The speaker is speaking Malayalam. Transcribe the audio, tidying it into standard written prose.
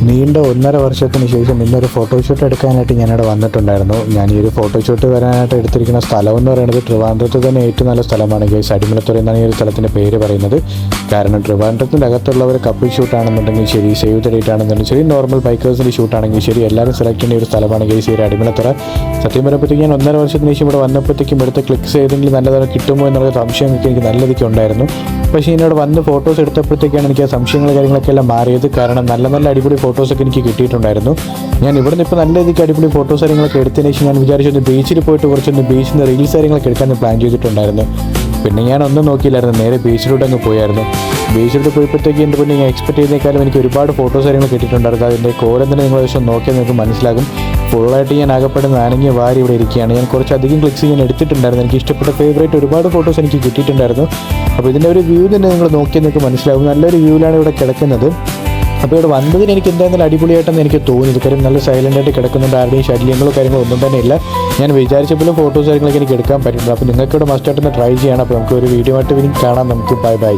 നീണ്ട 1.5 വർഷത്തിന് ശേഷം ഇന്നൊരു ഫോട്ടോഷൂട്ട് എടുക്കാനായിട്ട് ഞാനിവിടെ വന്നിട്ടുണ്ടായിരുന്നു. ഞാൻ ഈ ഒരു ഫോട്ടോഷൂട്ട് വരാനായിട്ട് എടുത്തിരിക്കുന്ന സ്ഥലം എന്ന് പറയുന്നത് ട്രിവാൻഡ്രത്ത് തന്നെ ഏറ്റവും നല്ല സ്ഥലമാണ് ഗൈസ്. അടിമലത്തുറ എന്നാണ് ഈ ഒരു സ്ഥലത്തിൻ്റെ പേര് പറയുന്നത്. കാരണം ട്രിവാൻഡ്രത്തിൻ്റെ അകത്തുള്ളവർ കപ്പിൾ ഷൂട്ടാണെന്നുണ്ടെങ്കിൽ ശരി, സേവ് ദ ഡേറ്റ് ആണെന്നുണ്ടെങ്കിൽ ശരി, നോർമൽ ബൈക്കേഴ്സിൻ്റെ ഷൂട്ടാണെങ്കിൽ ശരി, എല്ലാവരും സെലക്ട് ചെയ്യുന്ന ഒരു സ്ഥലമാണ് ഗൈസ് ഈ ഒരു അടിമലത്തുറ. സത്യം പറയുമ്പോഴത്തേക്ക് ഞാൻ 1.5 വർഷത്തിന് ശേഷം ഇവിടെ വന്നപ്പോഴത്തേക്കും ഇവിടുത്തെ ക്ലിക്സ് ചെയ്തെങ്കിൽ നല്ലതാണ് കിട്ടുമോ എന്നുള്ള സംശയമൊക്കെ എനിക്ക് നല്ലതൊക്കെ ഉണ്ടായിരുന്നു. പക്ഷേ എന്നോട് വന്ന് ഫോട്ടോസ് എടുത്തപ്പോഴത്തേക്കാണ് എനിക്ക് ആ സംശയങ്ങൾ കാര്യങ്ങളൊക്കെ എല്ലാം മാറിയത്. കാരണം നല്ല നല്ല അടിപൊളി ഫോട്ടോസൊക്കെ എനിക്ക് കിട്ടിയിട്ടുണ്ടായിരുന്നു. ഞാൻ ഇവിടെ നിന്ന് ഇപ്പോൾ നല്ല രീതിക്ക് അടിപൊളി ഫോട്ടോസ് കാര്യങ്ങളൊക്കെ എടുത്തതിന് ശേഷം ഞാൻ വിചാരിച്ചൊന്ന് ബീച്ചിൽ പോയിട്ട് കുറച്ചൊന്ന് ബീച്ചിൽ നിന്ന് റീൽസ് കാര്യങ്ങളൊക്കെ എടുക്കാൻ പ്ലാൻ ചെയ്തിട്ടുണ്ടായിരുന്നു. പിന്നെ ഞാൻ ഒന്നും നോക്കിയില്ലായിരുന്നു, നേരെ ബീച്ചിലൂടെ അങ്ങ് പോയായിരുന്നു. ബീച്ചിലൂടെ പോയപ്പോഴത്തേക്ക് എൻ്റെ പിന്നെ ഞാൻ എക്സ്പെക്ട് ചെയ്തേക്കാളും എനിക്ക് ഒരുപാട് ഫോട്ടോസ് കാര്യങ്ങൾ കിട്ടിയിട്ടുണ്ടായിരുന്നു. അതിൻ്റെ കോലം തന്നെ നിങ്ങൾ ദിവസം നോക്കിയാൽ നിങ്ങൾക്ക് മനസ്സിലാകും. ഫുള്ളായിട്ട് ഞാൻ ആകപ്പെടുന്ന ആനങ്ങിയ വാരി ഇവിടെ ഇരിക്കുകയാണ്. ഞാൻ കുറച്ചധികം ക്ലിക്സ് ഞാൻ എടുത്തിട്ടുണ്ടായിരുന്നു. എനിക്ക് ഇഷ്ടപ്പെട്ട ഫേവറേറ്റ് ഒരുപാട് ഫോട്ടോസ് എനിക്ക് കിട്ടിയിട്ടുണ്ടായിരുന്നു. അപ്പോൾ ഇതിൻ്റെ ഒരു വ്യൂ തന്നെ നിങ്ങൾ നോക്കിയാൽ നിങ്ങൾക്ക് മനസ്സിലാകും. നല്ലൊരു വ്യൂവിലാണ് ഇവിടെ കിടക്കുന്നത്. അപ്പോൾ ഇവിടെ വന്നതിന് എനിക്ക് എന്തായാലും അടിപൊളിയായിട്ടെന്ന് എനിക്ക് തോന്നിയത്. കാര്യം നല്ല സൈലൻ്റായിട്ട് കിടക്കുന്നുണ്ട്, ആരുടെയും ശല്യങ്ങളോ കാര്യങ്ങളോ ഒന്നും തന്നെ ഇല്ല. ഞാൻ വിചാരിച്ചപ്പോഴും ഫോട്ടോസ് കാര്യങ്ങളൊക്കെ എനിക്ക് എടുക്കാൻ പറ്റുന്നുണ്ട്. അപ്പോൾ നിങ്ങൾക്ക് ഇവിടെ മസ്റ്റായിട്ടൊന്ന് ട്രൈ ചെയ്യണം. അപ്പോൾ നമുക്ക് ഒരു വീഡിയോ ആയിട്ട് ഇനി കാണാം. നമുക്ക് ബൈ ബൈ.